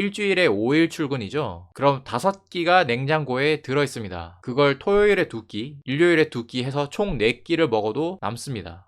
일주일에 5일 출근이죠. 그럼 5끼가 냉장고에 들어있습니다. 그걸 토요일에 2끼, 일요일에 2끼 해서 총 4끼를 먹어도 남습니다.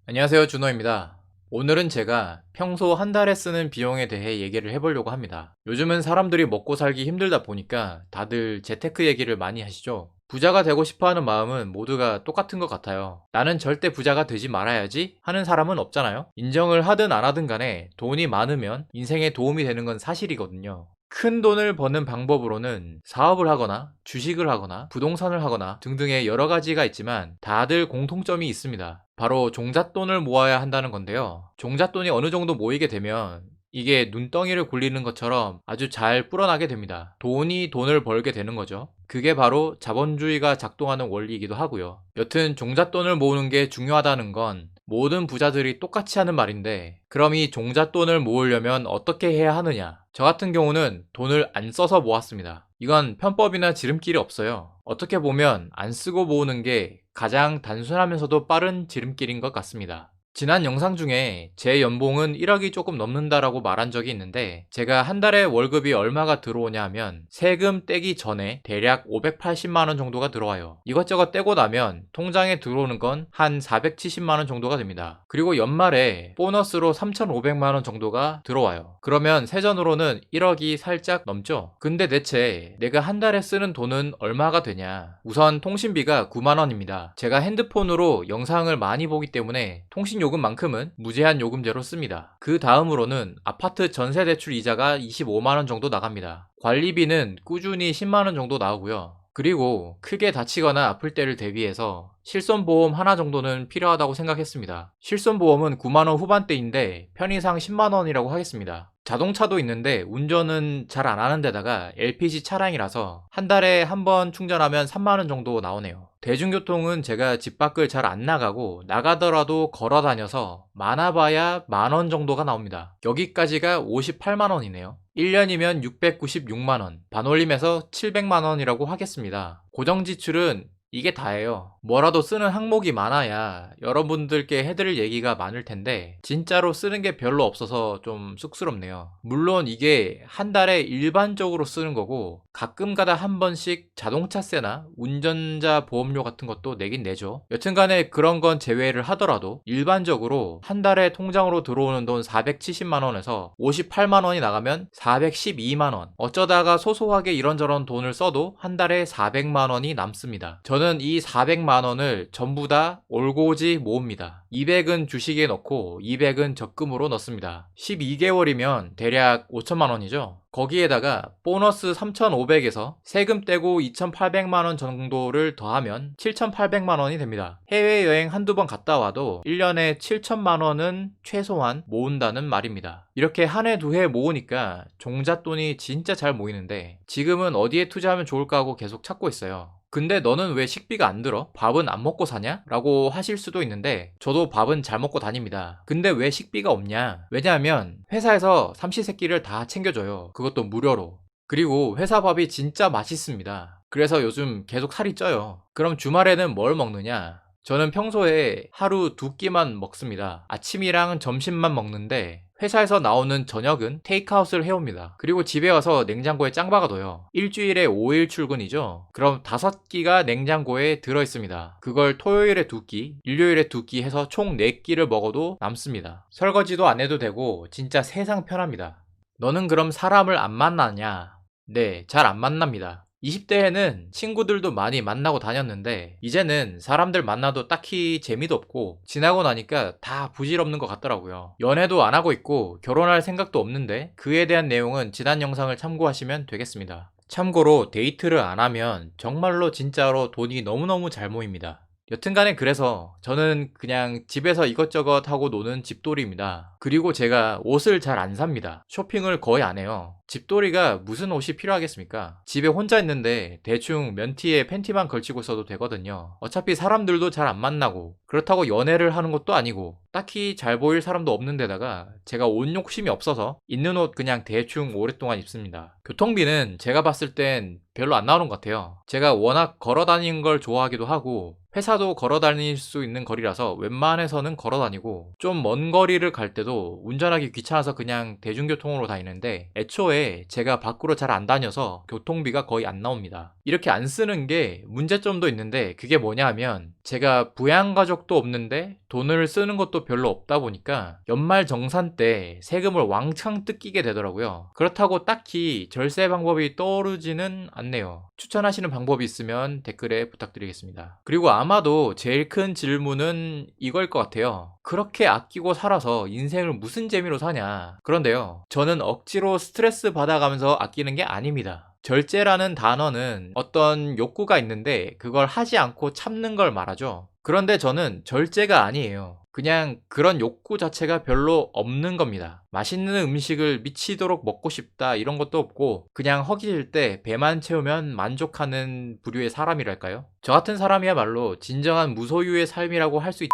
안녕하세요, 준호입니다. 오늘은 제가 평소 한 달에 쓰는 비용에 대해 얘기를 해보려고 합니다. 요즘은 사람들이 먹고 살기 힘들다 보니까 다들 재테크 얘기를 많이 하시죠. 부자가 되고 싶어 하는 마음은 모두가 똑같은 것 같아요. 나는 절대 부자가 되지 말아야지 하는 사람은 없잖아요. 인정을 하든 안 하든 간에 돈이 많으면 인생에 도움이 되는 건 사실이거든요. 큰 돈을 버는 방법으로는 사업을 하거나 주식을 하거나 부동산을 하거나 등등의 여러 가지가 있지만 다들 공통점이 있습니다. 바로 종잣돈을 모아야 한다는 건데요. 종잣돈이 어느 정도 모이게 되면 이게 눈덩이를 굴리는 것처럼 아주 잘 불어나게 됩니다. 돈이 돈을 벌게 되는 거죠. 그게 바로 자본주의가 작동하는 원리이기도 하고요. 여튼 종잣돈을 모으는 게 중요하다는 건 모든 부자들이 똑같이 하는 말인데, 그럼 이 종잣돈을 모으려면 어떻게 해야 하느냐? 저 같은 경우는 돈을 안 써서 모았습니다. 이건 편법이나 지름길이 없어요. 어떻게 보면 안 쓰고 모으는 게 가장 단순하면서도 빠른 지름길인 것 같습니다. 지난 영상 중에 제 연봉은 1억이 조금 넘는다라고 말한 적이 있는데, 제가 한 달에 월급이 얼마가 들어오냐 하면 세금 떼기 전에 대략 580만원 정도가 들어와요. 이것저것 떼고 나면 통장에 들어오는 건 한 470만원 정도가 됩니다. 그리고 연말에 보너스로 3,500만원 정도가 들어와요. 그러면 세전으로는 1억이 살짝 넘죠? 근데 대체 내가 한 달에 쓰는 돈은 얼마가 되냐? 우선 통신비가 9만원입니다. 제가 핸드폰으로 영상을 많이 보기 때문에 통신요금만큼은 무제한 요금제로 씁니다. 그 다음으로는 아파트 전세대출 이자가 25만원 정도 나갑니다. 관리비는 꾸준히 10만원 정도 나오고요. 그리고 크게 다치거나 아플 때를 대비해서 실손보험 하나 정도는 필요하다고 생각했습니다. 실손보험은 9만원 후반대인데 편의상 10만원이라고 하겠습니다. 자동차도 있는데 운전은 잘 안 하는 데다가 LPG 차량이라서 한 달에 한 번 충전하면 3만원 정도 나오네요. 대중교통은 제가 집 밖을 잘 안 나가고 나가더라도 걸어 다녀서 많아봐야 만원 정도가 나옵니다. 여기까지가 58만원이네요. 1년이면 696만원, 반올림해서 700만원이라고 하겠습니다. 고정지출은 이게 다예요. 뭐라도 쓰는 항목이 많아야 여러분들께 해드릴 얘기가 많을 텐데 진짜로 쓰는 게 별로 없어서 좀 쑥스럽네요. 물론 이게 한 달에 일반적으로 쓰는 거고 가끔가다 한 번씩 자동차세나 운전자 보험료 같은 것도 내긴 내죠. 여튼간에 그런 건 제외를 하더라도 일반적으로 한 달에 통장으로 들어오는 돈 470만원에서 58만원이 나가면 412만원, 어쩌다가 소소하게 이런저런 돈을 써도 한 달에 400만원이 남습니다. 저는 이 400만원을 전부 다 올고지 모읍니다. 200은 주식에 넣고 200은 적금으로 넣습니다. 12개월이면 대략 5천만원이죠. 거기에다가 보너스 3,500에서 세금 떼고 2,800만원 정도를 더하면 7,800만원이 됩니다. 해외여행 한두 번 갔다 와도 1년에 7천만원은 최소한 모은다는 말입니다. 이렇게 한 해 두 해 모으니까 종잣돈이 진짜 잘 모이는데 지금은 어디에 투자하면 좋을까 하고 계속 찾고 있어요. 근데 너는 왜 식비가 안 들어? 밥은 안 먹고 사냐? 라고 하실 수도 있는데 저도 밥은 잘 먹고 다닙니다. 근데 왜 식비가 없냐? 왜냐하면 회사에서 삼시세끼를 다 챙겨줘요. 그것도 무료로. 그리고 회사 밥이 진짜 맛있습니다. 그래서 요즘 계속 살이 쪄요. 그럼 주말에는 뭘 먹느냐? 저는 평소에 하루 2끼만 먹습니다. 아침이랑 점심만 먹는데 회사에서 나오는 저녁은 테이크아웃을 해옵니다. 그리고 집에 와서 냉장고에 짱 박아둬요. 일주일에 5일 출근이죠. 그럼 5끼가 냉장고에 들어있습니다. 그걸 토요일에 2끼, 일요일에 2끼 해서 총 4끼를 먹어도 남습니다. 설거지도 안 해도 되고 진짜 세상 편합니다. 너는 그럼 사람을 안 만나냐? 네, 잘 안 만납니다. 20대에는 친구들도 많이 만나고 다녔는데 이제는 사람들 만나도 딱히 재미도 없고 지나고 나니까 다 부질없는 것 같더라고요. 연애도 안 하고 있고 결혼할 생각도 없는데 그에 대한 내용은 지난 영상을 참고하시면 되겠습니다. 참고로 데이트를 안 하면 정말로 진짜로 돈이 너무너무 잘 모입니다. 여튼간에 그래서 저는 그냥 집에서 이것저것 하고 노는 집돌이입니다. 그리고 제가 옷을 잘 안 삽니다. 쇼핑을 거의 안 해요. 집돌이가 무슨 옷이 필요하겠습니까? 집에 혼자 있는데 대충 면티에 팬티만 걸치고 있어도 되거든요. 어차피 사람들도 잘 안 만나고 그렇다고 연애를 하는 것도 아니고 딱히 잘 보일 사람도 없는 데다가 제가 옷 욕심이 없어서 있는 옷 그냥 대충 오랫동안 입습니다. 교통비는 제가 봤을 땐 별로 안 나오는 것 같아요. 제가 워낙 걸어 다니는 걸 좋아하기도 하고 회사도 걸어 다닐 수 있는 거리라서 웬만해서는 걸어 다니고, 좀 먼 거리를 갈 때도 운전하기 귀찮아서 그냥 대중교통으로 다니는데, 애초에 제가 밖으로 잘 안 다녀서 교통비가 거의 안 나옵니다. 이렇게 안 쓰는 게 문제점도 있는데, 그게 뭐냐 하면 제가 부양가족도 없는데 돈을 쓰는 것도 별로 없다 보니까 연말 정산 때 세금을 왕창 뜯기게 되더라고요. 그렇다고 딱히 절세 방법이 떠오르지는 않네요. 추천하시는 방법이 있으면 댓글에 부탁드리겠습니다. 그리고 아마도 제일 큰 질문은 이걸 것 같아요. 그렇게 아끼고 살아서 인생을 무슨 재미로 사냐? 그런데요, 저는 억지로 스트레스 받아가면서 아끼는 게 아닙니다. 절제라는 단어는 어떤 욕구가 있는데 그걸 하지 않고 참는 걸 말하죠. 그런데 저는 절제가 아니에요. 그냥 그런 욕구 자체가 별로 없는 겁니다. 맛있는 음식을 미치도록 먹고 싶다 이런 것도 없고, 그냥 허기질 때 배만 채우면 만족하는 부류의 사람이랄까요? 저 같은 사람이야말로 진정한 무소유의 삶이라고 할 수 있...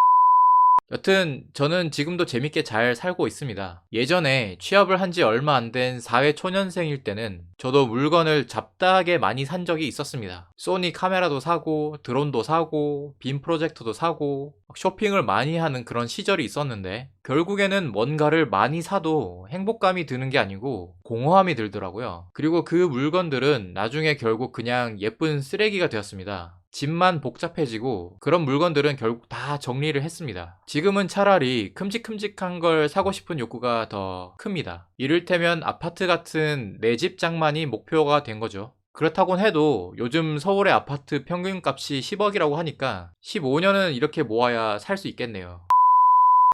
여튼 저는 지금도 재밌게 잘 살고 있습니다. 예전에 취업을 한 지 얼마 안 된 사회초년생일 때는 저도 물건을 잡다하게 많이 산 적이 있었습니다. 소니 카메라도 사고, 드론도 사고, 빔 프로젝터도 사고, 쇼핑을 많이 하는 그런 시절이 있었는데, 결국에는 뭔가를 많이 사도 행복감이 드는 게 아니고 공허함이 들더라고요. 그리고 그 물건들은 나중에 결국 그냥 예쁜 쓰레기가 되었습니다. 집만 복잡해지고 그런 물건들은 결국 다 정리를 했습니다. 지금은 차라리 큼직큼직한 걸 사고 싶은 욕구가 더 큽니다. 이를테면 아파트 같은 내 집 장만이 목표가 된 거죠. 그렇다곤 해도 요즘 서울의 아파트 평균값이 10억이라고 하니까 15년은 이렇게 모아야 살 수 있겠네요.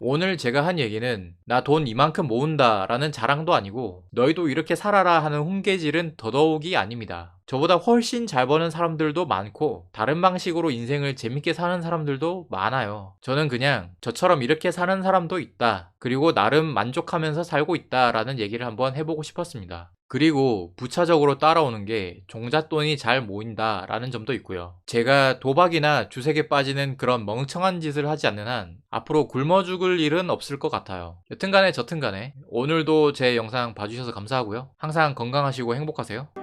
오늘 제가 한 얘기는 나 돈 이만큼 모은다 라는 자랑도 아니고, 너희도 이렇게 살아라 하는 훈계질은 더더욱이 아닙니다. 저보다 훨씬 잘 버는 사람들도 많고 다른 방식으로 인생을 재밌게 사는 사람들도 많아요. 저는 그냥 저처럼 이렇게 사는 사람도 있다, 그리고 나름 만족하면서 살고 있다 라는 얘기를 한번 해보고 싶었습니다. 그리고 부차적으로 따라오는 게 종잣돈이 잘 모인다 라는 점도 있고요. 제가 도박이나 주색에 빠지는 그런 멍청한 짓을 하지 않는 한 앞으로 굶어 죽을 일은 없을 것 같아요. 여튼간에 저튼간에 오늘도 제 영상 봐주셔서 감사하고요. 항상 건강하시고 행복하세요.